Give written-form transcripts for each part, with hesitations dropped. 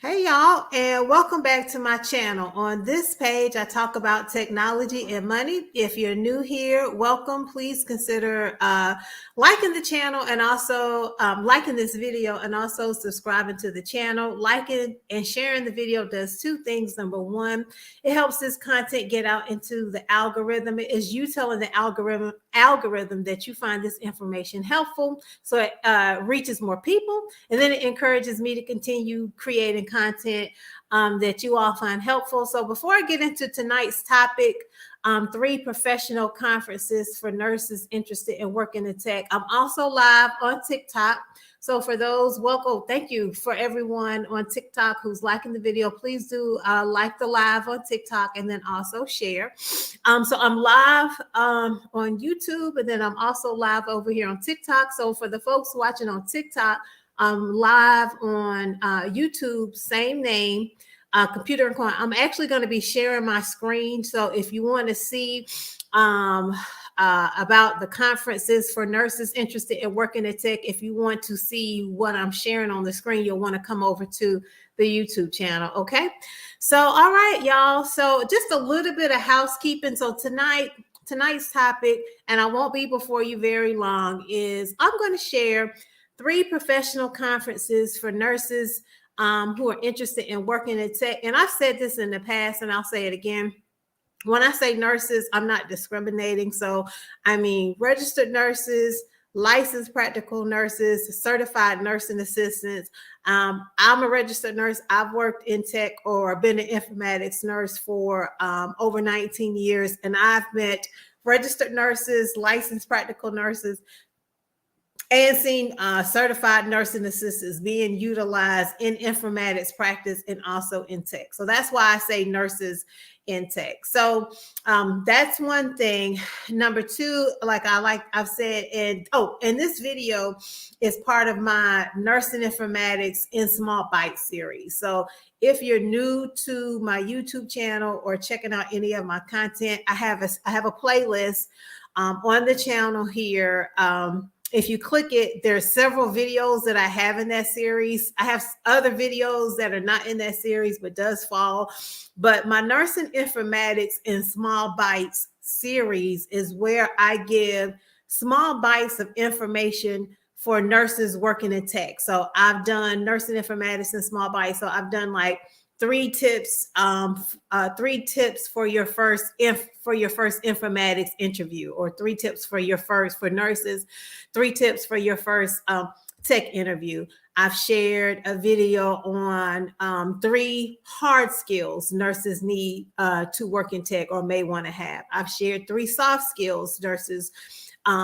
Hey y'all, and welcome back to my channel. On this page, I talk about technology and money. If you're new here, welcome. Please consider liking the channel and also liking this video and also subscribing to the channel. Liking and sharing the video does two things. Number one, it helps this content get out into the algorithm. It is you telling the algorithm that you find this information helpful, so it reaches more people, and then it encourages me to continue creating content that you all find helpful. So before I get into tonight's topic, 3 professional conferences for nurses interested in working in tech. I'm also live on TikTok. So for those, welcome. Thank you for everyone on TikTok who's liking the video. Please do like the live on TikTok and then also share. So I'm live on YouTube, and then I'm also live over here on TikTok. So for the folks watching on TikTok, I'm live on YouTube, same name, Computer and Coin. I'm actually going to be sharing my screen. So if you want to see about the conferences for nurses interested in working in tech, if you want to see what I'm sharing on the screen, you'll want to come over to the YouTube channel. Okay. So, all right, y'all. So just a little bit of housekeeping. So tonight's topic, and I won't be before you very long, is I'm going to share 3 professional conferences for nurses who are interested in working in tech. And I've said this in the past, and I'll say it again. When I say nurses, I'm not discriminating. So I mean registered nurses, licensed practical nurses, certified nursing assistants. I'm a registered nurse. I've worked in tech or been an informatics nurse for over 19 years. And I've met registered nurses, licensed practical nurses, and seen certified nursing assistants being utilized in informatics practice and also in tech. So that's why I say nurses in tech. So that's one thing. Number 2, I've said, and this video is part of my nursing informatics in small Bytes series. So if you're new to my YouTube channel or checking out any of my content, I have a playlist on the channel here. If you click it, there's several videos that I have in that series. I have other videos that are not in that series, but does fall. But my nursing informatics in small Bytes series is where I give small bites of information for nurses working in tech. So I've done nursing informatics in small Bytes. So I've done like 3 tips for your first informatics interview, or 3 tips for nurses, 3 tips for your first tech interview. I've shared a video on 3 hard skills nurses need to work in tech or may want to have. I've shared 3 soft skills nurses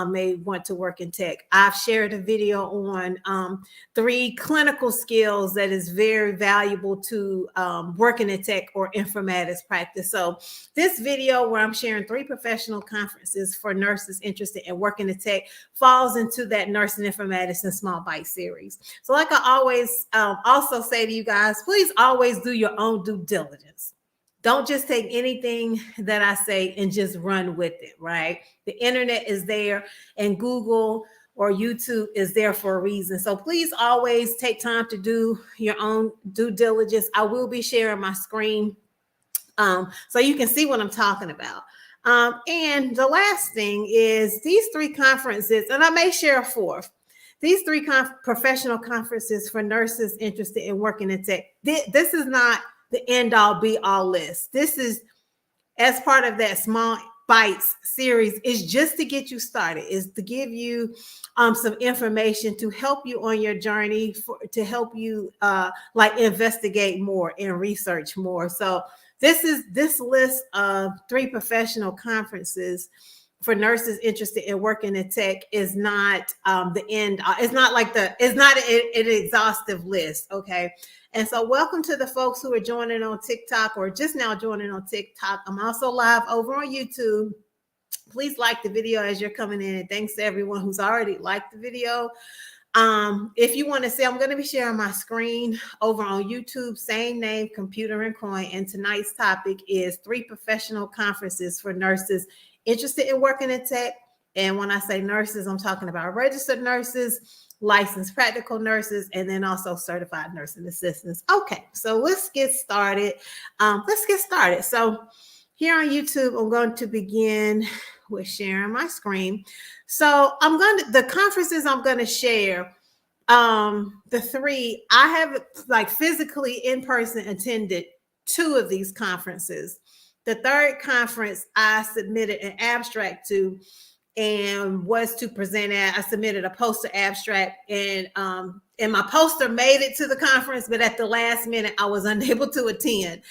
may want to work in tech. I've shared a video on 3 clinical skills that is very valuable to working in tech or informatics practice. So this video where I'm sharing 3 professional conferences for nurses interested in working in tech falls into that nursing informatics and small Bytes series. So like I always also say to you guys, please always do your own due diligence. Don't just take anything that I say and just run with it, right? The internet is there, and Google or YouTube is there for a reason. So please always take time to do your own due diligence. I will be sharing my screen so you can see what I'm talking about. And the last thing is these 3 conferences, and I may share a 4th. These 3 professional conferences for nurses interested in working in tech. This is not the end all be all list. This is as part of that small Bytes series, is just to get you started, is to give you some information to help you on your journey, to help you investigate more and research more. So this list of 3 professional conferences for nurses interested in working in tech is not the end. It's not an exhaustive list. Okay. And so welcome to the folks who are joining on TikTok or just now joining on TikTok. I'm also live over on YouTube. Please like the video as you're coming in. And thanks to everyone who's already liked the video. If you want to see, I'm going to be sharing my screen over on YouTube, same name, Computer and Coin. And tonight's topic is 3 professional conferences for nurses interested in working in tech. And when I say nurses, I'm talking about registered nurses, licensed practical nurses, and then also certified nursing assistants. Okay, so let's get started. So here on YouTube, I'm going to begin with sharing my screen. So the conferences I'm going to share, the three, I have like physically in person attended 2 of these conferences. The third conference I submitted an abstract to and was to present at. I submitted a poster abstract, and my poster made it to the conference, but at the last minute I was unable to attend.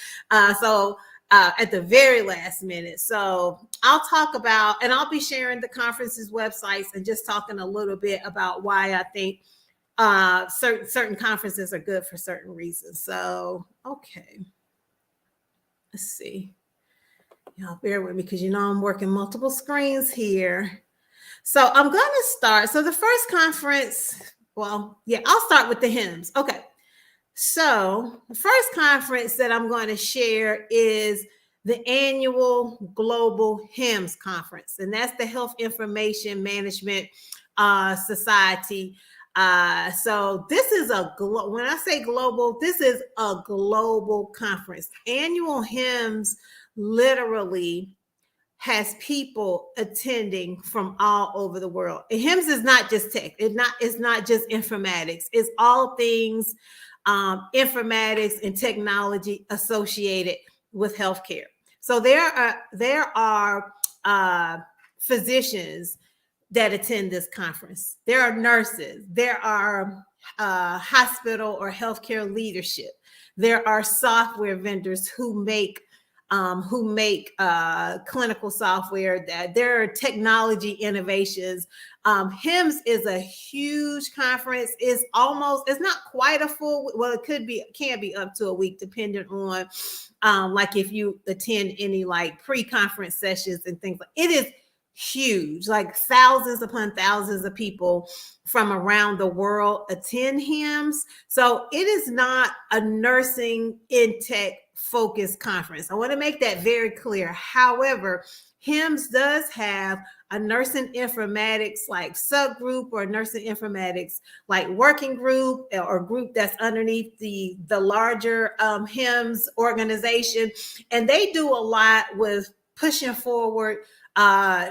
So at the very last minute. So I'll talk about, and I'll be sharing the conference's websites and just talking a little bit about why I think certain conferences are good for certain reasons. So, okay. Let's see. Y'all bear with me because you know I'm working multiple screens here. So I'm going to start. So the first conference, well, yeah, I'll start with the HIMSS. Okay. So the first conference that I'm going to share is the annual Global HIMSS Conference, and that's the Health Information Management Society. So this is when I say global, this is a global conference. Annual HIMSS literally has people attending from all over the world. And HIMSS is not just tech. It's not just informatics. It's all things informatics and technology associated with healthcare. So there are physicians that attend this conference. There are nurses. There are hospital or healthcare leadership. There are software vendors who make clinical software. That there are technology innovations. HIMSS is a huge conference. It's not quite a full, well, it can be up to a week depending on like if you attend any like pre-conference sessions and things. It is huge, like thousands upon thousands of people from around the world attend HIMSS. So it is not a nursing in tech focused conference. I want to make that very clear. However, HIMSS does have a nursing informatics like subgroup or nursing informatics like working group or group that's underneath the larger HIMSS organization. And they do a lot with pushing forward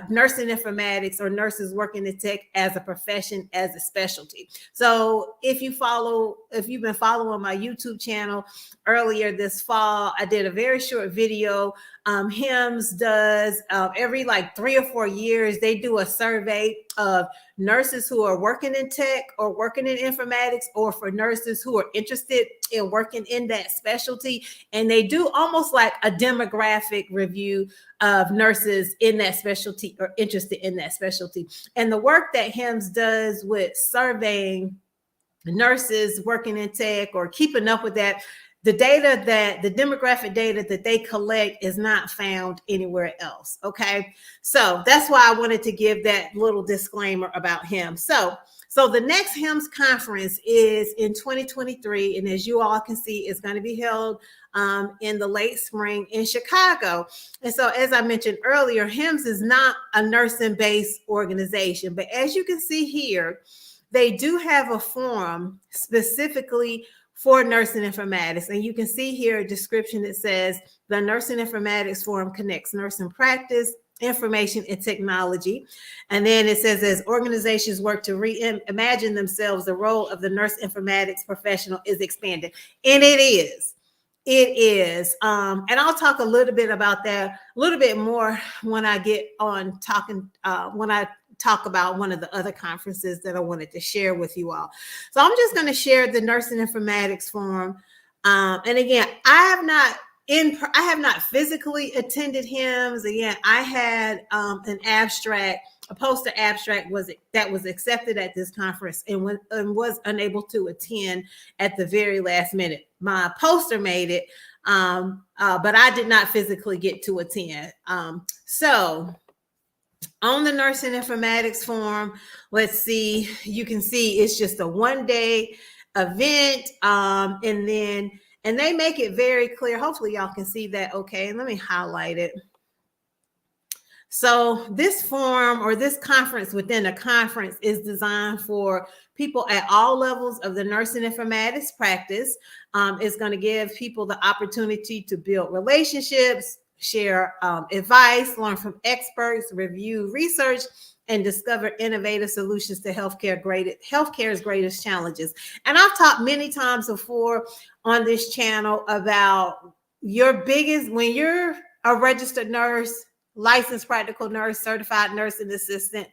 nursing informatics or nurses working in tech as a profession, as a specialty. So if you've been following my YouTube channel earlier this fall, I did a very short video. HIMSS does every like 3 or 4 years, they do a survey of nurses who are working in tech or working in informatics, or for nurses who are interested in working in that specialty. And they do almost like a demographic review of nurses in that specialty or interested in that specialty. And the work that HIMSS does with surveying nurses working in tech or keeping up with that, the demographic data that they collect is not found anywhere else. Okay. So that's why I wanted to give that little disclaimer about HIMSS. So the next HIMSS conference is in 2023. And as you all can see, it's going to be held in the late spring in Chicago. And so, as I mentioned earlier, HIMSS is not a nursing-based organization, but as you can see here, they do have a forum specifically for nursing informatics. And you can see here a description that says the Nursing Informatics Forum connects nursing practice, information, and technology. And then it says, as organizations work to reimagine themselves, the role of the nurse informatics professional is expanded. And it is. And I'll talk a little bit about that a little bit more when I get on talking, when I talk about one of the other conferences that I wanted to share with you all. So I'm just going to share the Nursing Informatics Forum. And again, I have not physically attended HIMSS. Again, I had a poster abstract that was accepted at this conference and was unable to attend at the very last minute. My poster made it, but I did not physically get to attend. So on the Nursing Informatics Forum, let's see, you can see it's just a 1-day event. And they make it very clear. Hopefully y'all can see that. Okay, let me highlight it. So this forum or this conference within a conference is designed for people at all levels of the nursing informatics practice. It's going to give people the opportunity to build relationships, share advice, learn from experts, review research, and discover innovative solutions to healthcare's greatest challenges. And I've talked many times before on this channel about when you're a registered nurse, licensed practical nurse, certified nursing assistant,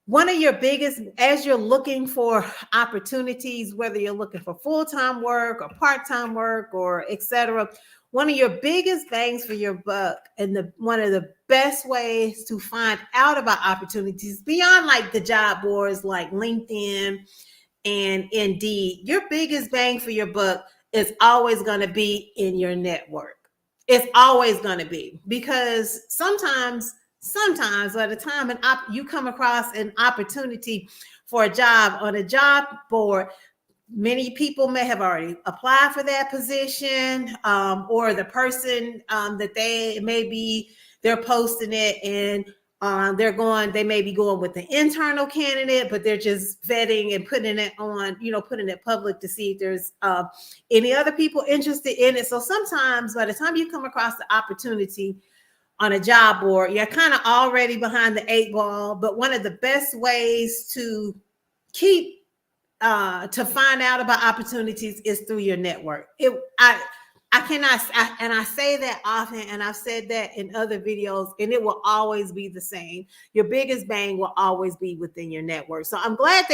one of your biggest, as you're looking for opportunities, whether you're looking for full-time work or part-time work or etc., one of your biggest bangs for your buck and one of the best ways to find out about opportunities beyond like the job boards like LinkedIn and Indeed, your biggest bang for your buck is always going to be in your network. It's always going to be, because sometimes by the time you come across an opportunity for a job on a job board, many people may have already applied for that position, or the person that they're posting it and they may be going with the internal candidate, but they're just vetting and putting it public to see if there's any other people interested in it. So sometimes by the time you come across the opportunity on a job board, you're kind of already behind the 8 ball. But one of the best ways to find out about opportunities is through your network. I say that often, and I've said that in other videos, and it will always be the same. Your biggest bang will always be within your network. So I'm glad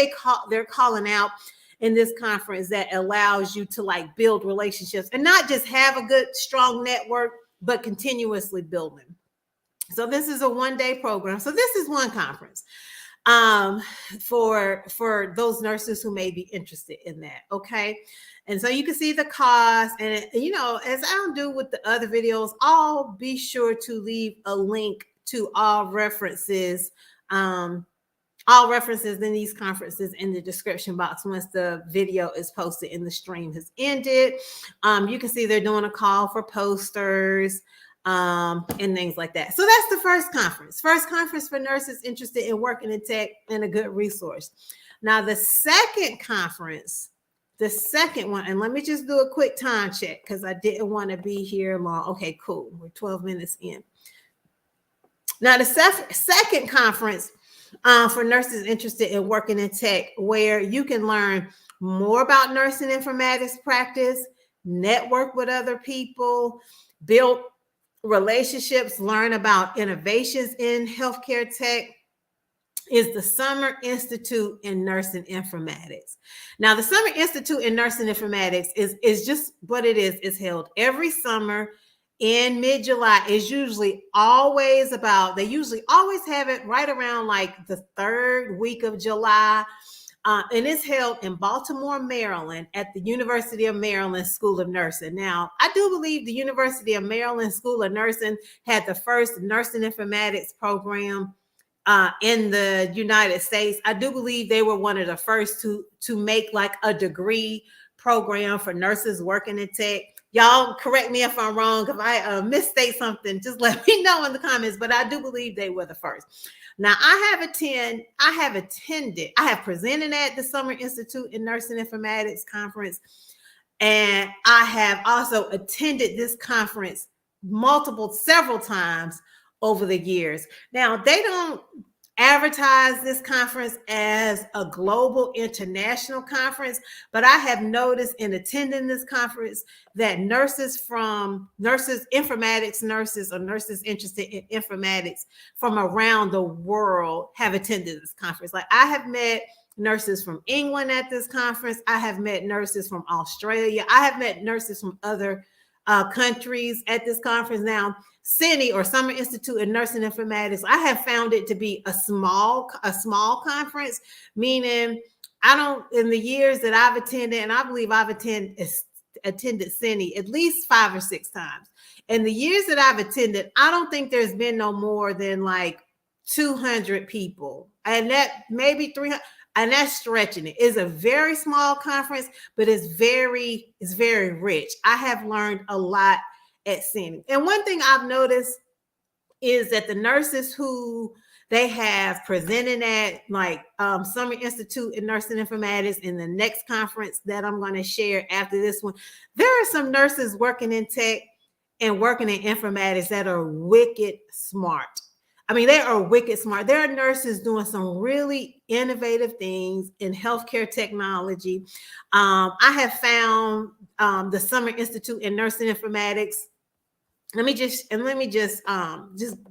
they're calling out in this conference that allows you to like build relationships and not just have a good, strong network, but continuously build them. So this is a one-day program. So this is one conference for those nurses who may be interested in that. Okay. And so you can see the cost, and as I'll do with the other videos, I'll be sure to leave a link to all references in these conferences in the description box once the video is posted and the stream has ended. You can see they're doing a call for posters and things like that. So that's the first conference for nurses interested in working in tech, and a good resource. Now the second one, and let me just do a quick time check because I didn't want to be here long. Okay, cool. We're 12 minutes in. Now the second conference for nurses interested in working in tech, where you can learn more about nursing informatics practice, network with other people, build relationships, learn about innovations in healthcare tech, is the Summer Institute in Nursing Informatics. Now, the Summer Institute in Nursing Informatics is just what it is. It's held every summer in mid-July. It's they usually always have it right around like the third week of July. And it's held in Baltimore, Maryland, at the University of Maryland School of Nursing. Now, I do believe the University of Maryland School of Nursing had the first nursing informatics program in the United States. I do believe they were one of the first to make like a degree program for nurses working in tech. Y'all correct me if I'm wrong. If I misstate something, just let me know in the comments. But I do believe they were the first. Now, I have presented at the Summer Institute in Nursing Informatics Conference, and I have also attended this conference several times over the years. Now, they don't advertise this conference as a global international conference, but I have noticed in attending this conference that informatics nurses, or nurses interested in informatics from around the world have attended this conference. Like, I have met nurses from England at this conference. I have met nurses from Australia. I have met nurses from other countries at this conference. Now, CINI, or Summer Institute in Nursing Informatics, I have found it to be a small conference, meaning in the years that I've attended, and I believe I've attended CINI at least 5 or 6 times. In the years that I've attended, I don't think there's been no more than like 200 people, and that maybe 300. And that's stretching it. It's a very small conference, but it's very rich. I have learned a lot at CINI. And one thing I've noticed is that the nurses who they have presenting at like Summer Institute in Nursing Informatics in the next conference that I'm going to share after this one, there are some nurses working in tech and working in informatics that are wicked smart. I mean, they are wicked smart. There are nurses doing some really innovative things in healthcare technology. I have found the Summer Institute in Nursing Informatics. Let me just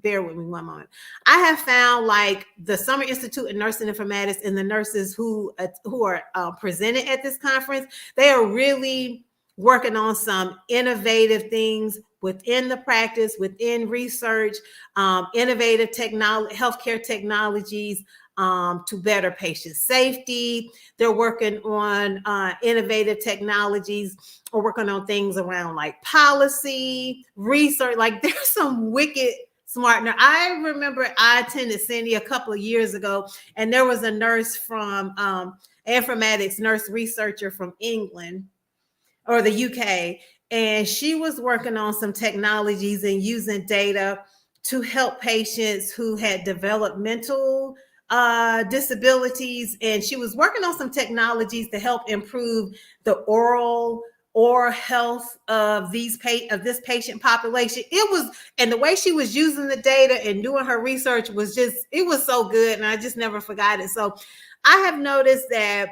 bear with me one moment. I have found like the Summer Institute in Nursing Informatics and the nurses who are presented at this conference, they are really working on some innovative things within the practice, within research, innovative technology, healthcare technologies to better patient safety. They're working on innovative technologies or working on things around like policy, research. Like there's some wicked smart. Now, I remember I attended Cindy a couple of years ago, and there was a nurse from informatics, nurse researcher from England or the UK, and she was working on some technologies and using data to help patients who had developmental disabilities, and she was working on some technologies to help improve the oral health of this patient population. It was, and the way she was using the data and doing her research was just, it was so good, and I just never forgot it. So I have noticed that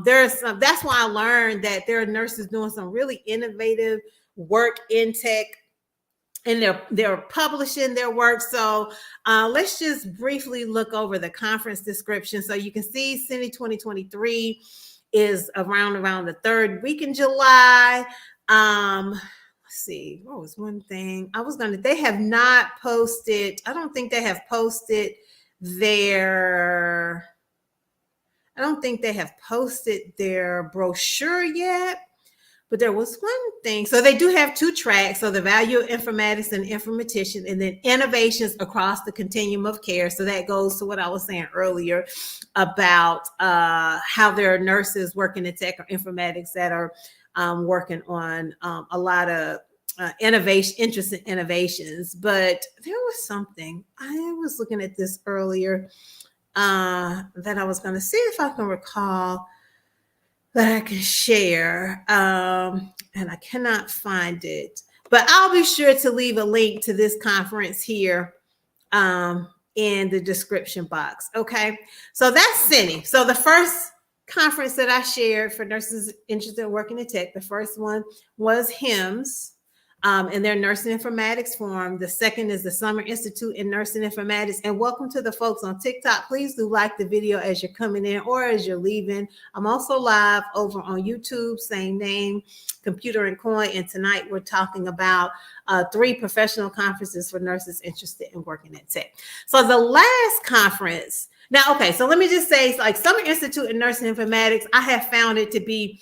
there's some, that's why I learned that there are nurses doing some really innovative work in tech, and they're publishing their work. So let's just briefly look over the conference description. So you can see Cindy 2023 is around the third week in July. Let's see, what was one thing I was gonna, they have not posted, I don't think they have posted their brochure yet. But there was one thing. So they do have two tracks. So the value of informatics and informatician, and then innovations across the continuum of care. So that goes to what I was saying earlier about how there are nurses working in tech or informatics that are working on a lot of interesting innovations. But there was something, I was looking at this earlier that I was going to see if I can recall that I can share, and I cannot find it, but I'll be sure to leave a link to this conference here in the description box. Okay, so that's Cindy. So the first conference that I shared for nurses interested in working in tech, the first one was HIMSS in their Nursing Informatics Forum. The second is the Summer Institute in Nursing Informatics. And welcome to the folks on TikTok. Please do like the video as you're coming in or as you're leaving. I'm also live over on YouTube, same name, Computer and Coin. And tonight we're talking about 3 professional conferences for nurses interested in working in tech. So the last conference, now, okay, so let me just say, like Summer Institute in Nursing Informatics, I have found it to be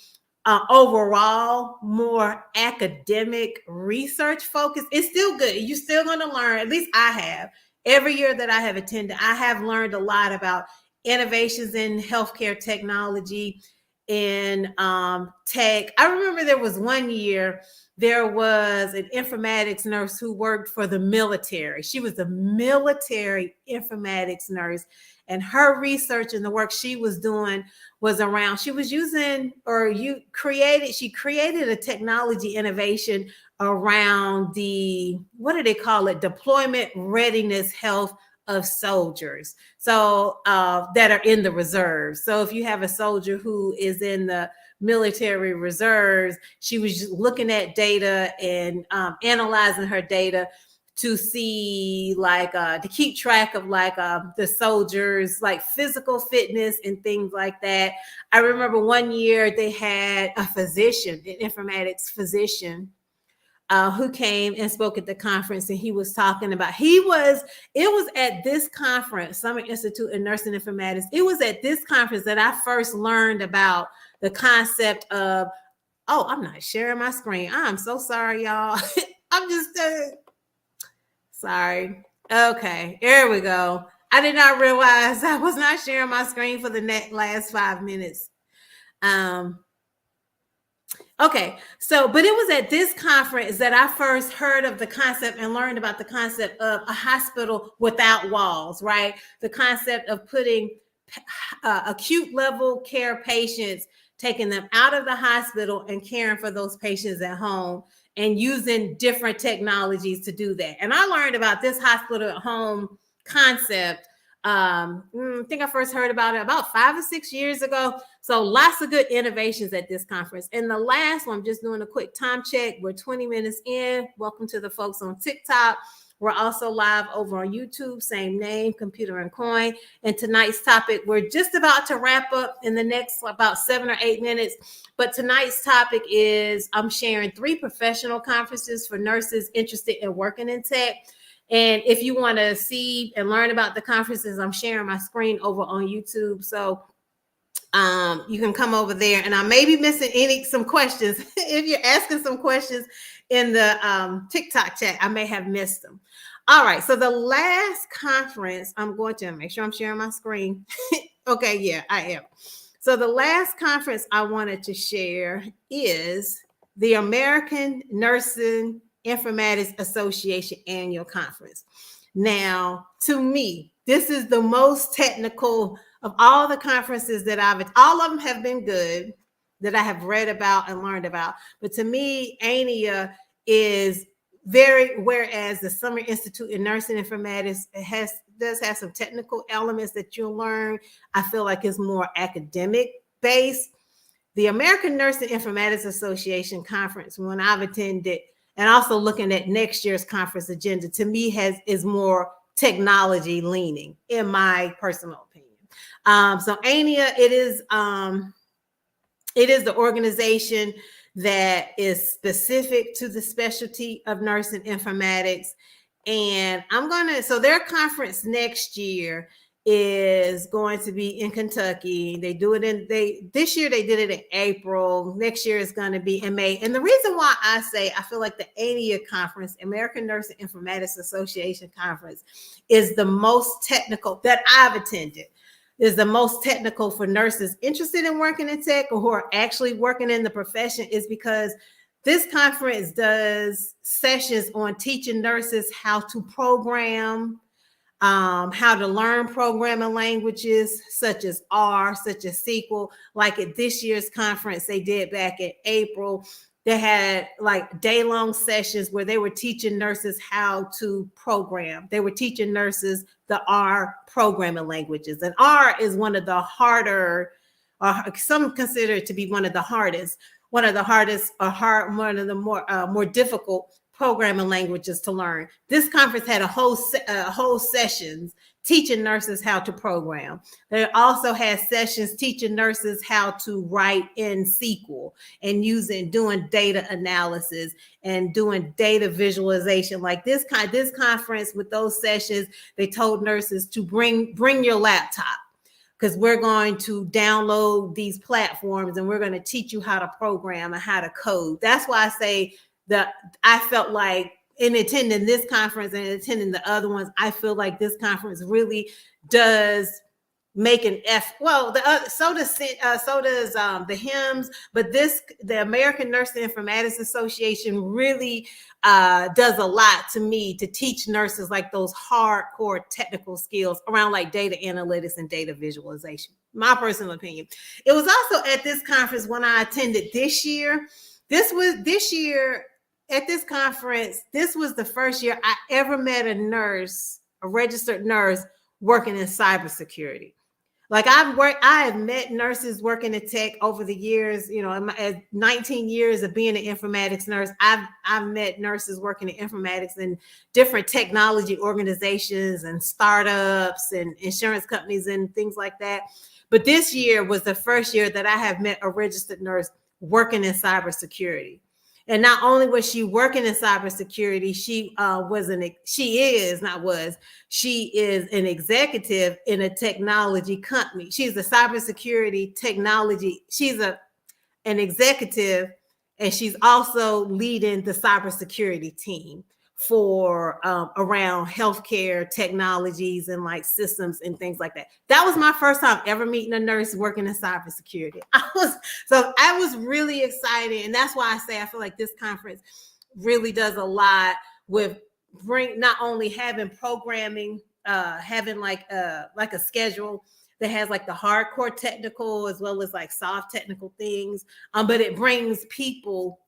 overall more academic research focused. It's still good. You're still going to learn, at least I have. Every year that I have attended, I have learned a lot about innovations in healthcare technology, in tech. I remember there was one year, there was an informatics nurse who worked for the military. She was a military informatics nurse, and her research and the work she was doing was around, she created a technology innovation around the, what do they call it? Deployment readiness health of soldiers. So that are in the reserves. So if you have a soldier who is in the military reserves, she was just looking at data and analyzing her data to see, like, to keep track of, like, the soldiers, like physical fitness and things like that. I remember one year they had a physician, an informatics physician, who came and spoke at the conference, and he was talking about, it was at this conference, Summer Institute in Nursing Informatics, it was at this conference that I first learned about the concept of, oh, I'm not sharing my screen. I'm so sorry, y'all. I'm just sorry. Okay, here we go. I did not realize I was not sharing my screen for the last 5 minutes. Okay, so, but it was at this conference that I first heard of the concept and learned about the concept of a hospital without walls, right? The concept of putting acute level care patients, taking them out of the hospital and caring for those patients at home and using different technologies to do that. And I learned about this hospital at home concept. I think I first heard about it about 5 or 6 years ago. So lots of good innovations at this conference. And the last one, I'm just doing a quick time check. We're 20 minutes in. Welcome to the folks on TikTok. We're also live over on YouTube, same name, Computer and Coin. And tonight's topic, we're just about to wrap up in the next about 7 or 8 minutes. But tonight's topic is I'm sharing 3 professional conferences for nurses interested in working in tech. And if you want to see and learn about the conferences, I'm sharing my screen over on YouTube. So you can come over there, and I may be missing some questions. If you're asking some questions in the TikTok chat, I may have missed them. All right, so the last conference, I'm going to make sure I'm sharing my screen. Okay, yeah, I am. So the last conference I wanted to share is the American Nursing Informatics Association Annual Conference. Now, to me, this is the most technical of all the conferences that all of them have been good that I have read about and learned about. But to me, ANIA is whereas the Summer Institute in Nursing Informatics does have some technical elements that you'll learn. I feel like it's more academic based. The American Nursing Informatics Association conference, when I've attended, and also looking at next year's conference agenda, to me is more technology leaning, in my personal opinion. So ANIA, it is the organization that is specific to the specialty of nursing informatics. And so their conference next year is going to be in Kentucky. They do it this year they did it in April. Next year is going to be in May. And the reason why I feel like the ANIA conference, American Nursing Informatics Association conference, is the most technical that I've attended. Is the most technical for nurses interested in working in tech or who are actually working in the profession, is because this conference does sessions on teaching nurses how to program, how to learn programming languages such as R, such as SQL. Like at this year's conference they did back in April, they had like day-long sessions where they were teaching nurses how to program. They were teaching nurses the R programming languages. And R is one of the harder, or some consider it to be one of the hardest, one of the more difficult programming languages to learn. This conference had a whole sessions teaching nurses how to program. They also had sessions teaching nurses how to write in SQL and doing data analysis and doing data visualization. Like this conference, with those sessions, they told nurses to bring your laptop, because we're going to download these platforms and we're going to teach you how to program and how to code. That's why I say that I felt like in attending this conference and attending the other ones, I feel like this conference really does make an effort. Well, so does the HIMSS, but the American Nursing Informatics Association really does a lot to me to teach nurses like those hardcore technical skills around like data analytics and data visualization. My personal opinion. It was also at this conference when I attended this year. At this conference, this was the first year I ever met a registered nurse working in cybersecurity. Like I have met nurses working in tech over the years. You know, in 19 years of being an informatics nurse, I've met nurses working in informatics in different technology organizations and startups and insurance companies and things like that. But this year was the first year that I have met a registered nurse working in cybersecurity. And not only was she working in cybersecurity, she is an executive in a technology company. She's a cybersecurity technology. She's an executive, and she's also leading the cybersecurity team for around healthcare technologies and like systems and things like that. That was my first time ever meeting a nurse working in cybersecurity. I was really excited, and that's why I say I feel like this conference really does a lot with not only having programming, having like a schedule that has like the hardcore technical as well as like soft technical things, but it brings people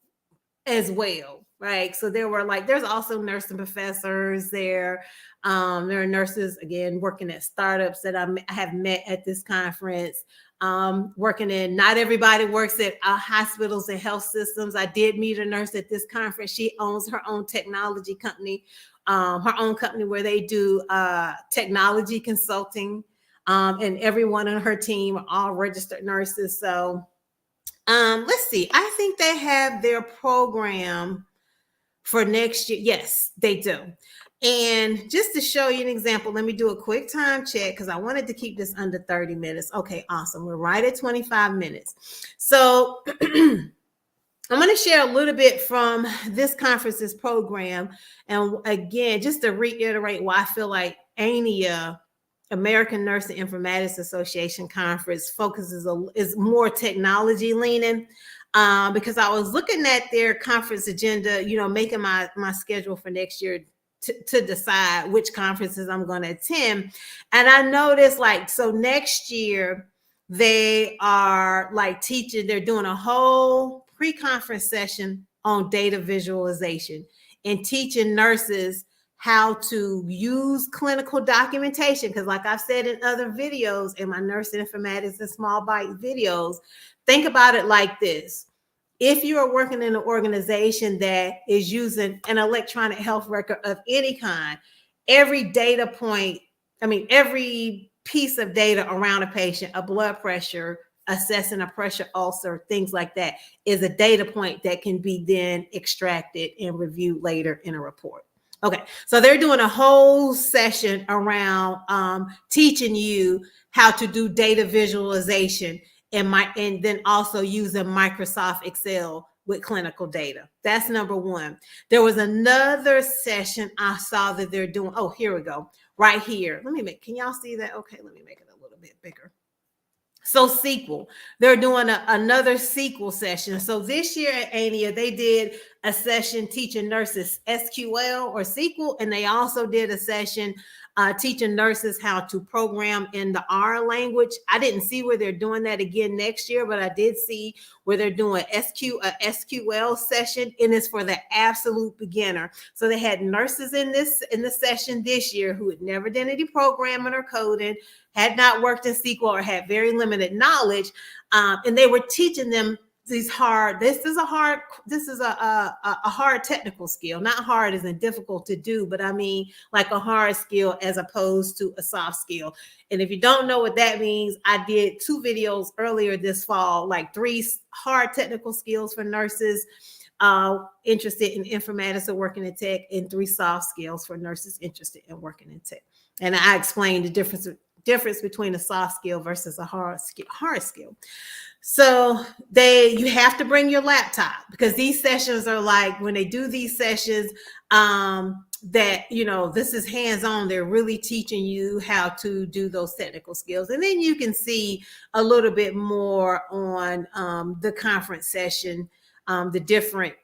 as well, right? So there's also nursing professors there. There are nurses, again, working at startups that I have met at this conference. Working in, not everybody works at hospitals and health systems. I did meet a nurse at this conference. She owns her own technology company, her own company where they do technology consulting. And everyone on her team are all registered nurses. So let's see. I think they have their program for next year. Yes, they do. And just to show you an example, let me do a quick time check because I wanted to keep this under 30 minutes. Okay, awesome. We're right at 25 minutes. So I'm going to share a little bit from this conference's program. And again, just to reiterate why I feel like ANIA, American Nursing Informatics Association conference, is more technology leaning, because I was looking at their conference agenda, making my schedule for next year to decide which conferences I'm going to attend. And I noticed so next year they are teaching, they're doing a whole pre-conference session on data visualization and teaching nurses how to use clinical documentation. Because like I've said in other videos, in my nursing informatics and small bite videos, think about it like this. If you are working in an organization that is using an electronic health record of any kind, every data point, every piece of data around a patient, a blood pressure, assessing a pressure ulcer, things like that, is a data point that can be then extracted and reviewed later in a report. Okay, so they're doing a whole session around teaching you how to do data visualization and then also using Microsoft Excel with clinical data. That's number one. There was another session I saw that they're doing. Oh, here we go. Right here. Can y'all see that? Okay, let me make it a little bit bigger. So SQL, they're doing another SQL session. So this year at ANIA, they did a session teaching nurses SQL or SQL, and they also did a session teaching nurses how to program in the R language. I didn't see where they're doing that again next year, but I did see where they're doing a SQL session, and it's for the absolute beginner. So they had nurses in the session this year who had never done any programming or coding, had not worked in SQL, or had very limited knowledge, and they were teaching them this is a hard technical skill, not hard as in difficult to do, but like a hard skill as opposed to a soft skill. And if you don't know what that means, I did 2 videos earlier this fall, like 3 hard technical skills for nurses interested in informatics or working in tech, and 3 soft skills for nurses interested in working in tech. And I explained the difference between a soft skill versus a hard skill. So you have to bring your laptop, because these sessions are like, when they do these sessions, that, this is hands-on. They're really teaching you how to do those technical skills. And then you can see a little bit more on the conference session, the different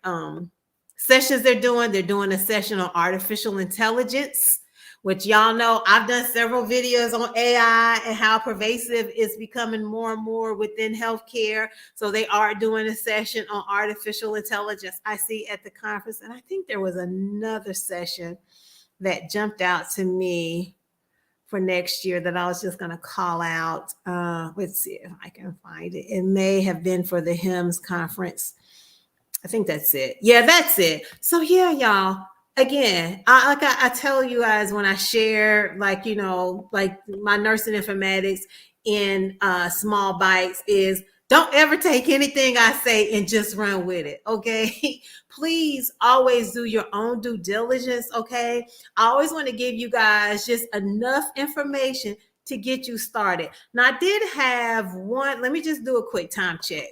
sessions they're doing. They're doing a session on artificial intelligence, which y'all know I've done several videos on AI and how pervasive it's becoming more and more within healthcare. So they are doing a session on artificial intelligence, I see, at the conference. And I think there was another session that jumped out to me for next year that I was just going to call out. Let's see if I can find it. It may have been for the HIMSS conference. I think that's it. Yeah, that's it. So yeah, y'all. Again, I tell you guys when I share, like my nursing informatics in small bites, is don't ever take anything I say and just run with it. Okay. Please always do your own due diligence. Okay. I always want to give you guys just enough information to get you started. Now, I did have one. Let me just do a quick time check.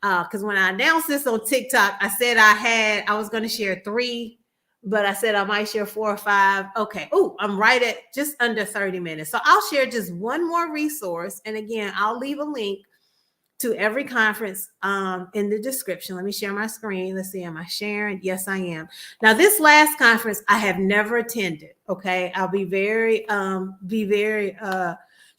Because when I announced this on TikTok, I said I was going to share 3 but I said I might share 4 or 5. Okay. Oh, I'm right at just under 30 minutes. So I'll share just one more resource. And again, I'll leave a link to every conference in the description. Let me share my screen. Let's see, am I sharing? Yes, I am. Now, this last conference I have never attended. Okay, I'll be very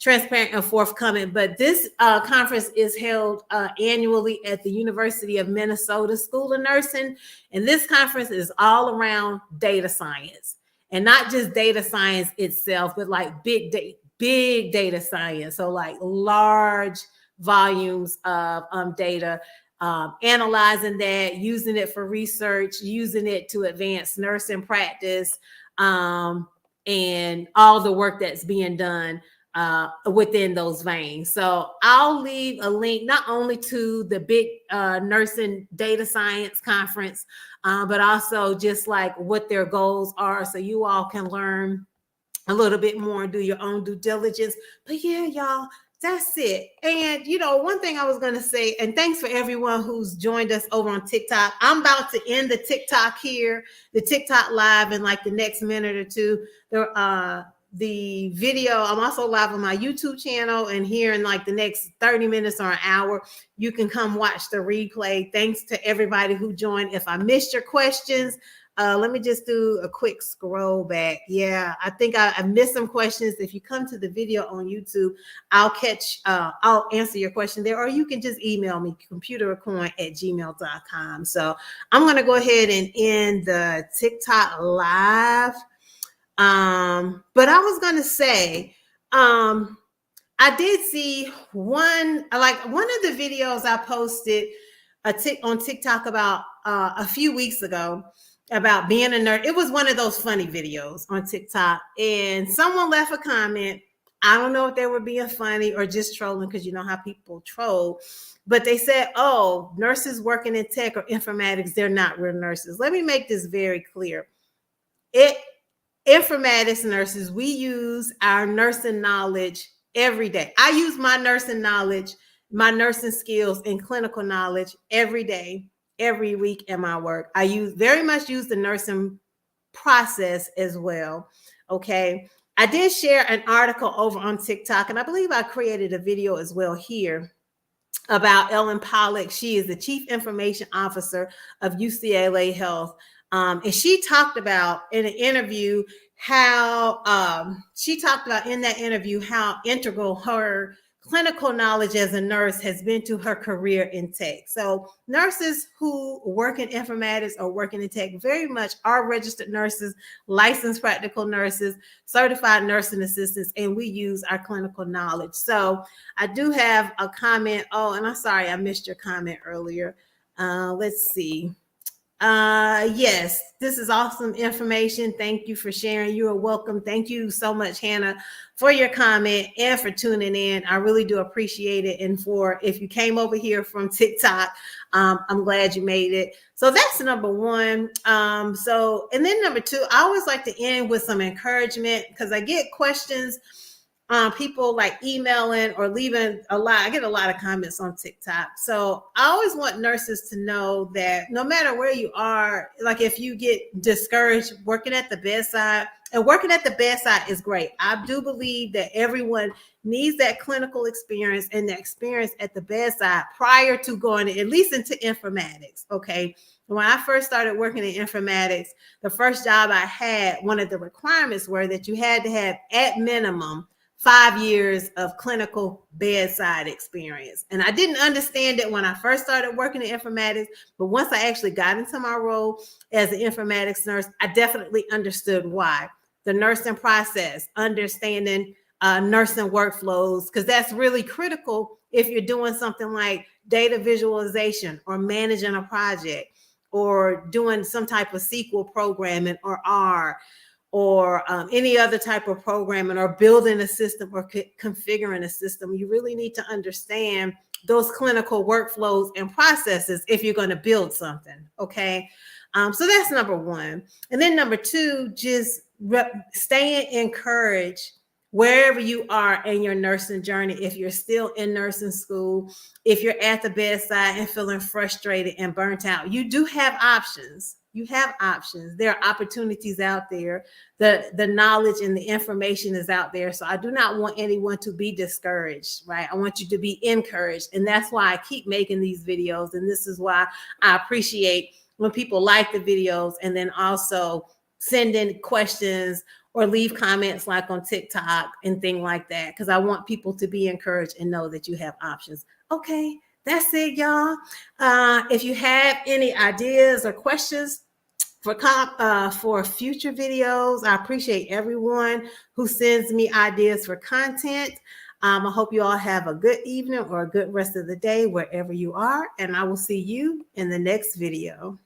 transparent and forthcoming. But this conference is held annually at the University of Minnesota School of Nursing, and this conference is all around data science, and not just data science itself, but like big data science. So like large volumes of data, analyzing that, using it for research, using it to advance nursing practice, and all the work that's being done within those veins. So I'll leave a link not only to the big nursing data science conference, but also just like what their goals are, so you all can learn a little bit more and do your own due diligence. But yeah, y'all, that's it. And one thing I was going to say, and thanks for everyone who's joined us over on TikTok. I'm about to end the TikTok here, the TikTok live in like the next minute or two. The video, I'm also live on my YouTube channel, and here in like the next 30 minutes or an hour, you can come watch the replay. Thanks to everybody who joined. If I missed your questions, let me just do a quick scroll back. Yeah, I think I missed some questions. If you come to the video on YouTube, I'll answer your question there, or you can just email me, computerofcoin@gmail.com. So I'm going to go ahead and end the TikTok live. But I was going to say, I did see one of the videos I posted on TikTok about a few weeks ago about being a nurse. It was one of those funny videos on TikTok, and someone left a comment. I don't know if they were being funny or just trolling, because you know how people troll, but they said, oh, nurses working in tech or informatics, they're not real nurses. Let me make this very clear. Informatics nurses, we use our nursing knowledge every day. I use my nursing knowledge, my nursing skills and clinical knowledge every day, every week in my work. I very much use the nursing process as well. Okay. I did share an article over on TikTok, and I believe I created a video as well here about Ellen Pollack. She is the Chief Information Officer of UCLA Health. And she talked about in an interview how integral her clinical knowledge as a nurse has been to her career in tech. So nurses who work in informatics or working in tech very much are registered nurses, licensed practical nurses, certified nursing assistants, and we use our clinical knowledge. So I do have a comment. Oh, and I'm sorry, I missed your comment earlier. Let's see. Yes, this is awesome information. Thank you for sharing. You are welcome. Thank you so much, Hannah, for your comment and for tuning in. I really do appreciate it. And if you came over here from TikTok, I'm glad you made it. So that's number one. And then number two, I always like to end with some encouragement, because I get questions. People like emailing or leaving I get a lot of comments on TikTok. So I always want nurses to know that no matter where you are, like if you get discouraged working at the bedside, and working at the bedside is great. I do believe that everyone needs that clinical experience and the experience at the bedside prior to going at least into informatics. Okay. When I first started working in informatics, the first job I had, one of the requirements were that you had to have at minimum 5 years of clinical bedside experience. And I didn't understand it when I first started working in informatics, but once I actually got into my role as an informatics nurse, I definitely understood why. The nursing process, understanding nursing workflows, because that's really critical if you're doing something like data visualization or managing a project or doing some type of SQL programming or R, or any other type of programming, or building a system or configuring a system. You really need to understand those clinical workflows and processes if you're going to build something. Okay. So that's number one. And then number two, just staying encouraged wherever you are in your nursing journey, if you're still in nursing school, if you're at the bedside and feeling frustrated and burnt out, you do have options. You have options. There are opportunities out there. The knowledge and the information is out there. So I do not want anyone to be discouraged, right? I want you to be encouraged. And that's why I keep making these videos. And this is why I appreciate when people like the videos and then also send in questions or leave comments like on TikTok and things like that, because I want people to be encouraged and know that you have options. Okay, that's it, y'all. If you have any ideas or questions for future videos, I appreciate everyone who sends me ideas for content. I hope you all have a good evening or a good rest of the day wherever you are, and I will see you in the next video.